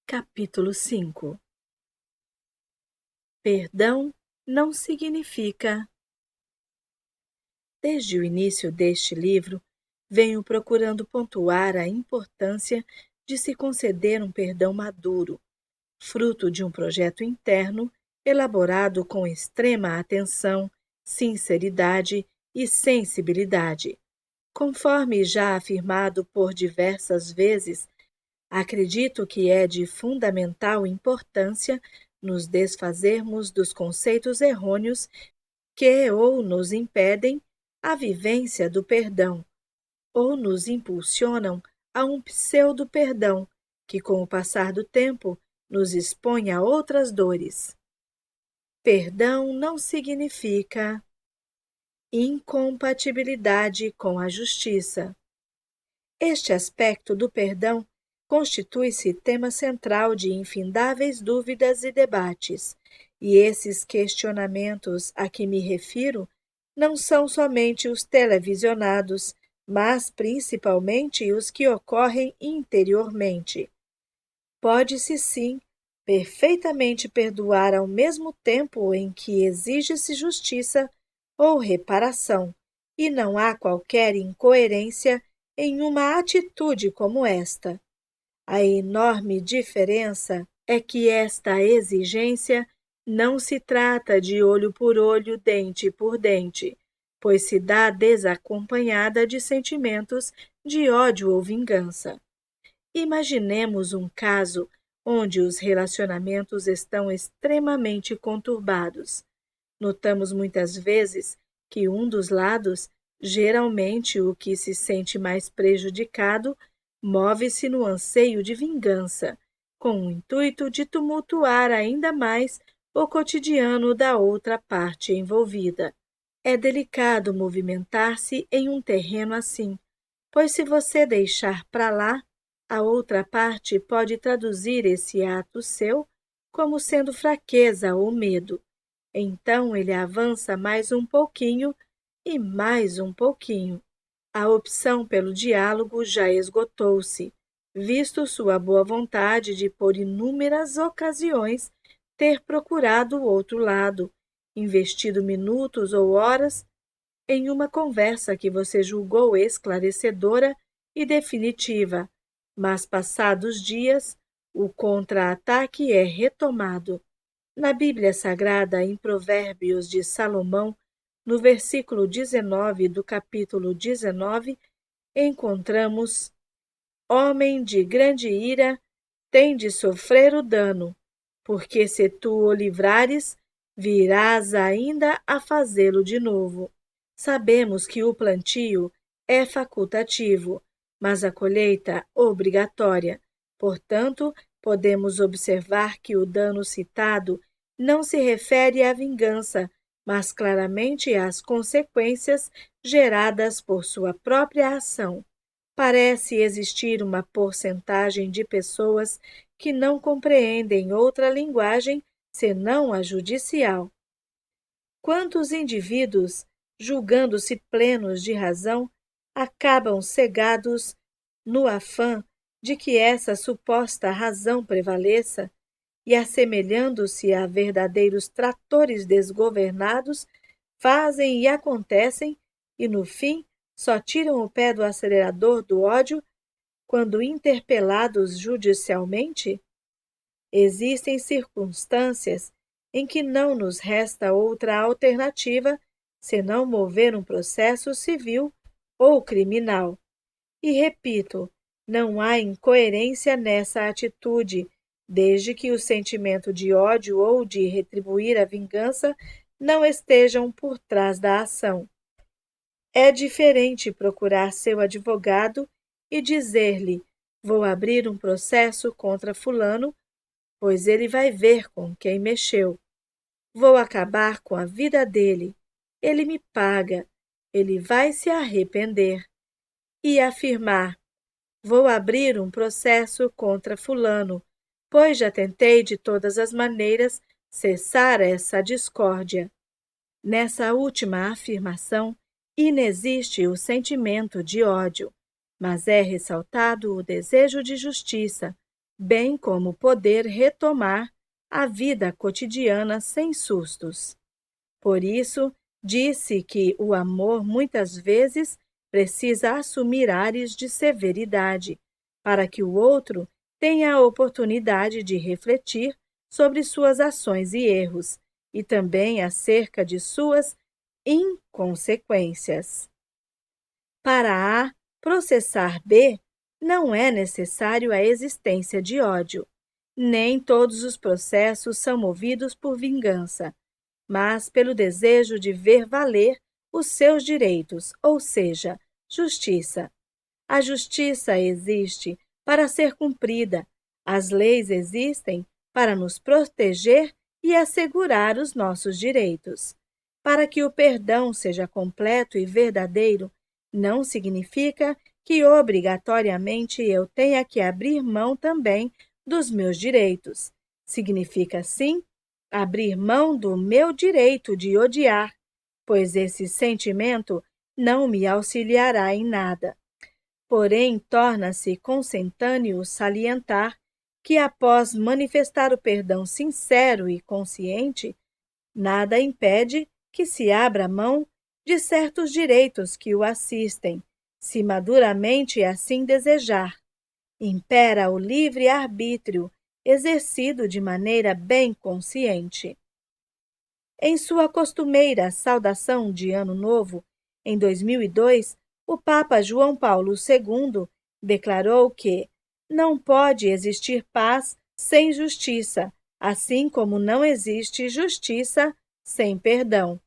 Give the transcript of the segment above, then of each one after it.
Capítulo 5. Perdão não significa. Desde o início deste livro, venho procurando pontuar a importância de se conceder um perdão maduro, fruto de um projeto interno elaborado com extrema atenção, sinceridade e sensibilidade. Conforme já afirmado por diversas vezes, acredito que é de fundamental importância nos desfazermos dos conceitos errôneos que ou nos impedem a vivência do perdão, ou nos impulsionam a um pseudo-perdão que, com o passar do tempo, nos expõe a outras dores. Perdão não significa incompatibilidade com a justiça. Este aspecto do perdão constitui-se tema central de infindáveis dúvidas e debates, e esses questionamentos a que me refiro não são somente os televisionados, mas principalmente os que ocorrem interiormente. Pode-se, sim, perfeitamente perdoar ao mesmo tempo em que exige-se justiça ou reparação, e não há qualquer incoerência em uma atitude como esta. A enorme diferença é que esta exigência não se trata de olho por olho, dente por dente, pois se dá desacompanhada de sentimentos de ódio ou vingança. Imaginemos um caso onde os relacionamentos estão extremamente conturbados. Notamos muitas vezes que um dos lados, geralmente o que se sente mais prejudicado, move-se no anseio de vingança, com o intuito de tumultuar ainda mais o cotidiano da outra parte envolvida. É delicado movimentar-se em um terreno assim, pois se você deixar para lá, a outra parte pode traduzir esse ato seu como sendo fraqueza ou medo. Então ele avança mais um pouquinho e mais um pouquinho. A opção pelo diálogo já esgotou-se, visto sua boa vontade de por inúmeras ocasiões ter procurado o outro lado, investido minutos ou horas em uma conversa que você julgou esclarecedora e definitiva, mas passados dias, o contra-ataque é retomado. Na Bíblia Sagrada, em Provérbios de Salomão, no versículo 19 do capítulo 19, encontramos: Homem de grande ira, tem de sofrer o dano, porque se tu o livrares, virás ainda a fazê-lo de novo. Sabemos que o plantio é facultativo, mas a colheita obrigatória. Portanto, podemos observar que o dano citado não se refere à vingança, mas claramente às consequências geradas por sua própria ação. Parece existir uma porcentagem de pessoas que não compreendem outra linguagem senão a judicial. Quantos indivíduos, julgando-se plenos de razão, acabam cegados no afã de que essa suposta razão prevaleça e, assemelhando-se a verdadeiros tratores desgovernados, fazem e acontecem e, no fim, só tiram o pé do acelerador do ódio quando interpelados judicialmente? Existem circunstâncias em que não nos resta outra alternativa senão mover um processo civil ou criminal. E repito, não há incoerência nessa atitude, desde que o sentimento de ódio ou de retribuir a vingança não estejam por trás da ação. É diferente procurar seu advogado e dizer-lhe: vou abrir um processo contra fulano, pois ele vai ver com quem mexeu. Vou acabar com a vida dele. Ele me paga. Ele vai se arrepender. E afirmar: vou abrir um processo contra fulano, pois já tentei de todas as maneiras cessar essa discórdia. Nessa última afirmação, inexiste o sentimento de ódio, mas é ressaltado o desejo de justiça, bem como poder retomar a vida cotidiana sem sustos. Por isso, disse que o amor muitas vezes precisa assumir ares de severidade, para que o outro tenha a oportunidade de refletir sobre suas ações e erros, e também acerca de suas inconsequências. Para A processar B, não é necessário a existência de ódio. Nem todos os processos são movidos por vingança, mas pelo desejo de ver valer os seus direitos, ou seja, justiça. A justiça existe para ser cumprida. As leis existem para nos proteger e assegurar os nossos direitos. Para que o perdão seja completo e verdadeiro, não significa que obrigatoriamente eu tenha que abrir mão também dos meus direitos. Significa, sim, abrir mão do meu direito de odiar, pois esse sentimento não me auxiliará em nada. Porém, torna-se consentâneo salientar que, após manifestar o perdão sincero e consciente, nada impede que se abra mão de certos direitos que o assistem, se maduramente assim desejar. Impera o livre-arbítrio, exercido de maneira bem consciente. Em sua costumeira saudação de Ano Novo, em 2002, o Papa João Paulo II declarou que não pode existir paz sem justiça, assim como não existe justiça sem perdão.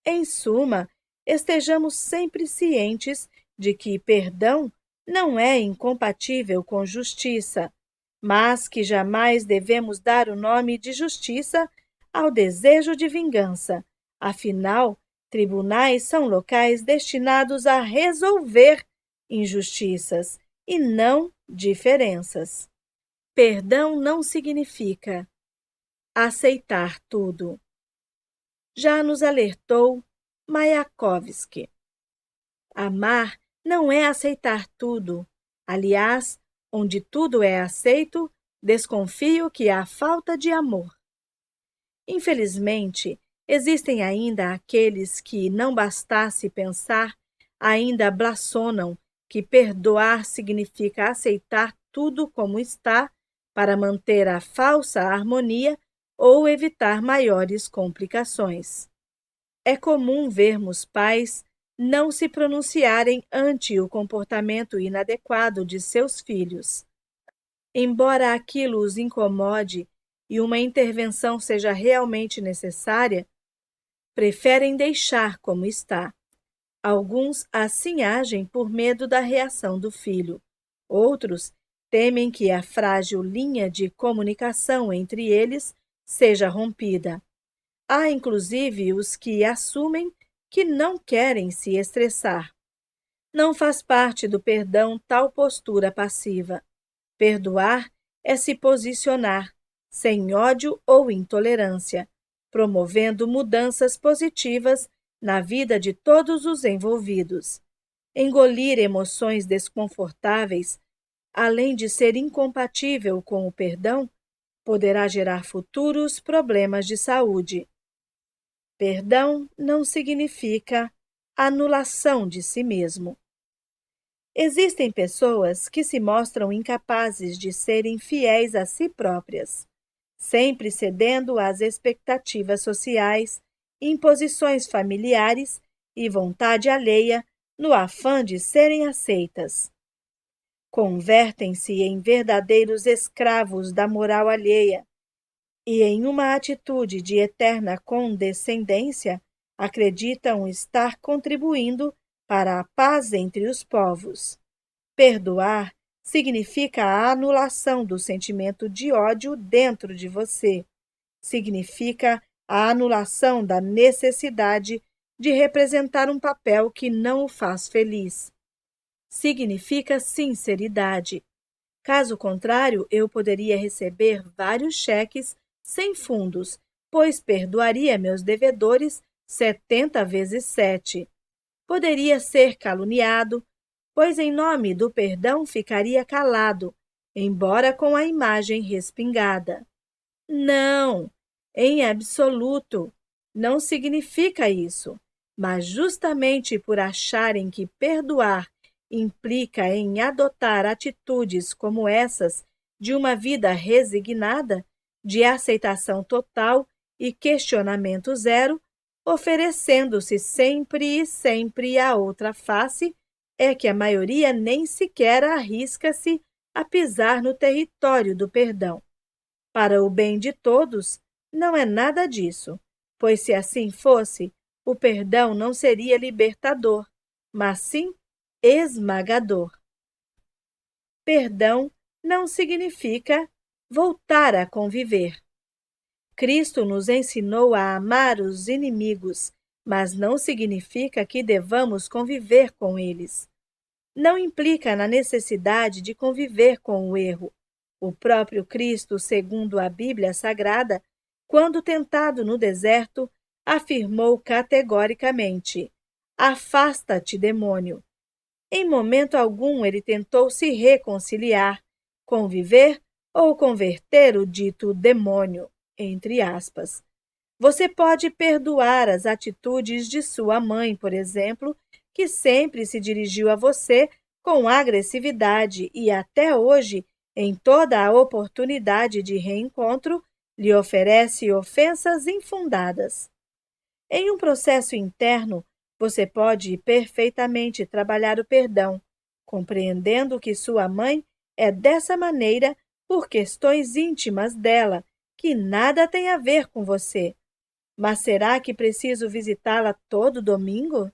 Em suma, estejamos sempre cientes de que perdão não é incompatível com justiça, mas que jamais devemos dar o nome de justiça ao desejo de vingança. Afinal, tribunais são locais destinados a resolver injustiças e não diferenças. Perdão não significa aceitar tudo. Já nos alertou Mayakovsky. Amar não é aceitar tudo. Aliás, onde tudo é aceito, desconfio que há falta de amor. Infelizmente, existem ainda aqueles que, não bastasse pensar, ainda blasonam que perdoar significa aceitar tudo como está para manter a falsa harmonia ou evitar maiores complicações. É comum vermos pais não se pronunciarem ante o comportamento inadequado de seus filhos. Embora aquilo os incomode e uma intervenção seja realmente necessária, preferem deixar como está. Alguns assim agem por medo da reação do filho. Outros temem que a frágil linha de comunicação entre eles seja rompida. Há, inclusive, os que assumem que não querem se estressar. Não faz parte do perdão tal postura passiva. Perdoar é se posicionar, sem ódio ou intolerância, promovendo mudanças positivas na vida de todos os envolvidos. Engolir emoções desconfortáveis, além de ser incompatível com o perdão, poderá gerar futuros problemas de saúde. Perdão não significa anulação de si mesmo. Existem pessoas que se mostram incapazes de serem fiéis a si próprias, sempre cedendo às expectativas sociais, imposições familiares e vontade alheia no afã de serem aceitas. Convertem-se em verdadeiros escravos da moral alheia e, em uma atitude de eterna condescendência, acreditam estar contribuindo para a paz entre os povos. Perdoar significa a anulação do sentimento de ódio dentro de você. Significa a anulação da necessidade de representar um papel que não o faz feliz. Significa sinceridade. Caso contrário, eu poderia receber vários cheques sem fundos, pois perdoaria meus devedores 70 vezes 7. Poderia ser caluniado, pois em nome do perdão ficaria calado, embora com a imagem respingada. Não, em absoluto, não significa isso, mas justamente por acharem que perdoar implica em adotar atitudes como essas de uma vida resignada, de aceitação total e questionamento zero, oferecendo-se sempre e sempre à outra face, é que a maioria nem sequer arrisca-se a pisar no território do perdão. Para o bem de todos, não é nada disso, pois se assim fosse, o perdão não seria libertador, mas sim esmagador. Perdão não significa voltar a conviver. Cristo nos ensinou a amar os inimigos, mas não significa que devamos conviver com eles. Não implica na necessidade de conviver com o erro. O próprio Cristo, segundo a Bíblia Sagrada, quando tentado no deserto, afirmou categoricamente: "Afasta-te, demônio." Em momento algum ele tentou se reconciliar, conviver ou converter o dito demônio, entre aspas. Você pode perdoar as atitudes de sua mãe, por exemplo, que sempre se dirigiu a você com agressividade e até hoje, em toda a oportunidade de reencontro, lhe oferece ofensas infundadas. Em um processo interno, você pode perfeitamente trabalhar o perdão, compreendendo que sua mãe é dessa maneira por questões íntimas dela, que nada tem a ver com você. Mas será que preciso visitá-la todo domingo?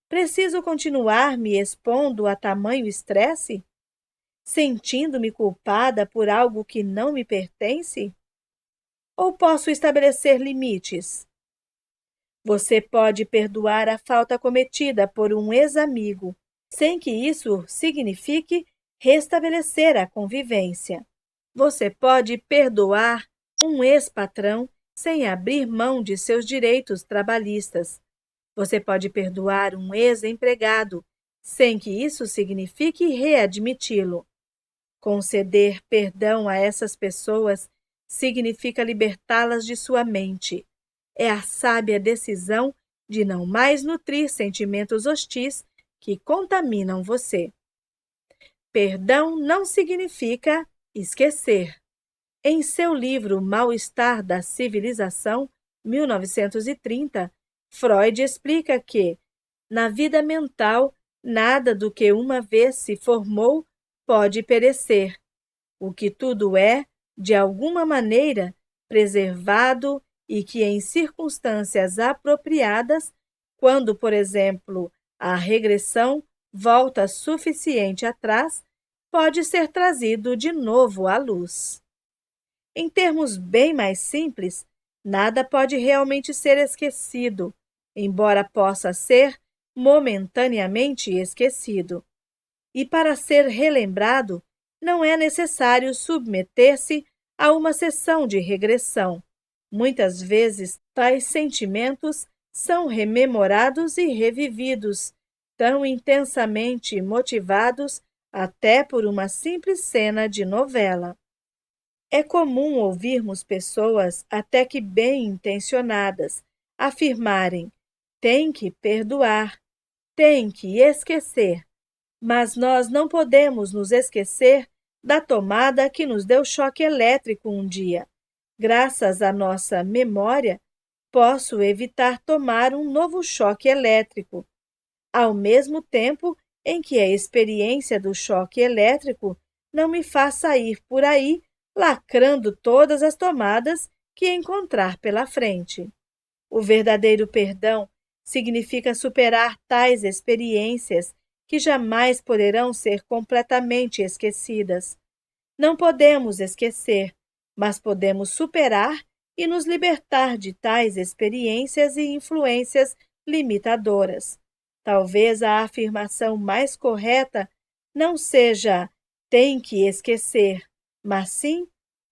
Preciso continuar me expondo a tamanho estresse? Sentindo-me culpada por algo que não me pertence? Ou posso estabelecer limites? Você pode perdoar a falta cometida por um ex-amigo, sem que isso signifique restabelecer a convivência. Você pode perdoar um ex-patrão sem abrir mão de seus direitos trabalhistas. Você pode perdoar um ex-empregado, sem que isso signifique readmiti-lo. Conceder perdão a essas pessoas significa libertá-las de sua mente. É a sábia decisão de não mais nutrir sentimentos hostis que contaminam você. Perdão não significa esquecer. Em seu livro Mal-Estar da Civilização, 1930, Freud explica que, na vida mental, nada do que uma vez se formou pode perecer. O que tudo é, de alguma maneira, preservado e que, em circunstâncias apropriadas, quando, por exemplo, a regressão volta suficiente atrás, pode ser trazido de novo à luz. Em termos bem mais simples, nada pode realmente ser esquecido, embora possa ser momentaneamente esquecido. E para ser relembrado, não é necessário submeter-se a uma sessão de regressão. Muitas vezes, tais sentimentos são rememorados e revividos, tão intensamente motivados até por uma simples cena de novela. É comum ouvirmos pessoas, até que bem intencionadas, afirmarem: tem que perdoar, tem que esquecer. Mas nós não podemos nos esquecer da tomada que nos deu choque elétrico um dia. Graças à nossa memória, posso evitar tomar um novo choque elétrico, ao mesmo tempo em que a experiência do choque elétrico não me faz sair por aí lacrando todas as tomadas que encontrar pela frente. O verdadeiro perdão significa superar tais experiências que jamais poderão ser completamente esquecidas. Não podemos esquecer, mas podemos superar e nos libertar de tais experiências e influências limitadoras. Talvez a afirmação mais correta não seja tem que esquecer, mas sim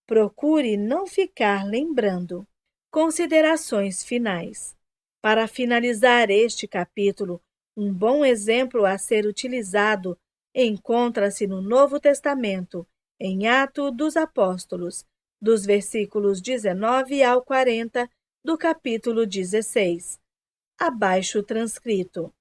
procure não ficar lembrando. Considerações finais. Para finalizar este capítulo, um bom exemplo a ser utilizado encontra-se no Novo Testamento, em Atos dos Apóstolos, dos versículos 19 ao 40 do capítulo 16. Abaixo transcrito.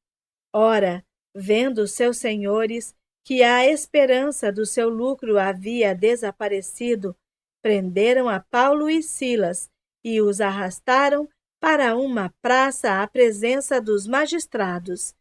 Ora, vendo seus senhores que a esperança do seu lucro havia desaparecido, prenderam a Paulo e Silas e os arrastaram para uma praça à presença dos magistrados.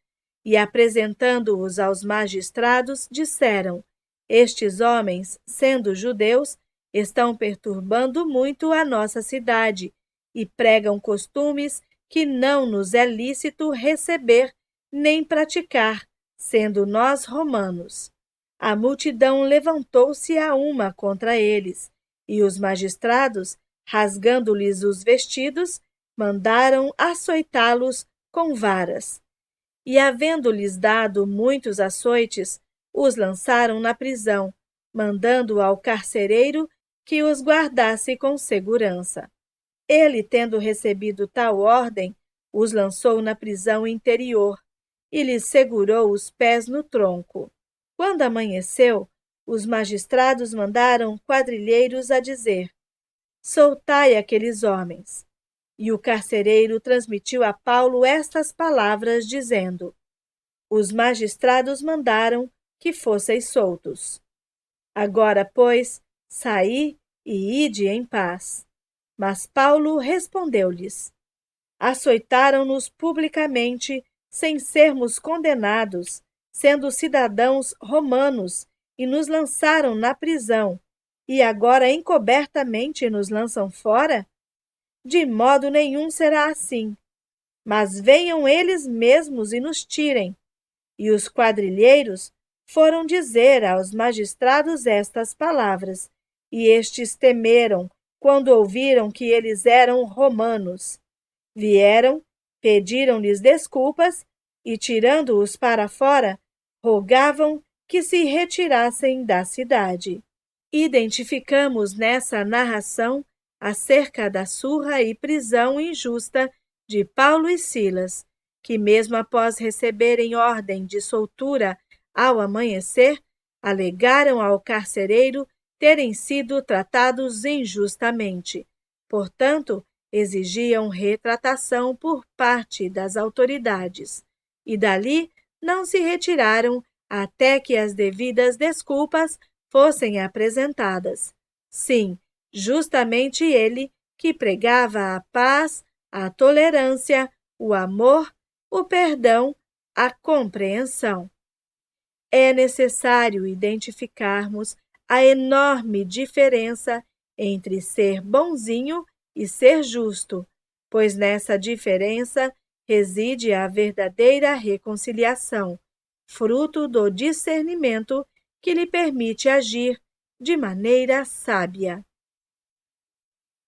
E, apresentando-os aos magistrados, disseram: Estes homens, sendo judeus, estão perturbando muito a nossa cidade e pregam costumes que não nos é lícito receber nem praticar, sendo nós romanos. A multidão levantou-se a uma contra eles, e os magistrados, rasgando-lhes os vestidos, mandaram açoitá-los com varas. E, havendo-lhes dado muitos açoites, os lançaram na prisão, mandando ao carcereiro que os guardasse com segurança. Ele, tendo recebido tal ordem, os lançou na prisão interior e lhes segurou os pés no tronco. Quando amanheceu, os magistrados mandaram quadrilheiros a dizer: Soltai aqueles homens. E o carcereiro transmitiu a Paulo estas palavras, dizendo: Os magistrados mandaram que fosseis soltos. Agora, pois, saí e ide em paz. Mas Paulo respondeu-lhes: Açoitaram-nos publicamente, sem sermos condenados, sendo cidadãos romanos, e nos lançaram na prisão, e agora encobertamente nos lançam fora? De modo nenhum será assim. Mas venham eles mesmos e nos tirem. E os quadrilheiros foram dizer aos magistrados estas palavras, e estes temeram quando ouviram que eles eram romanos. Vieram, pediram-lhes desculpas e, tirando-os para fora, rogavam que se retirassem da cidade. Identificamos nessa narração acerca da surra e prisão injusta de Paulo e Silas, que, mesmo após receberem ordem de soltura ao amanhecer, alegaram ao carcereiro terem sido tratados injustamente. Portanto, exigiam retratação por parte das autoridades, e dali não se retiraram até que as devidas desculpas fossem apresentadas. Sim, justamente ele, que pregava a paz, a tolerância, o amor, o perdão, a compreensão. É necessário identificarmos a enorme diferença entre ser bonzinho e ser justo, pois nessa diferença reside a verdadeira reconciliação, fruto do discernimento que lhe permite agir de maneira sábia.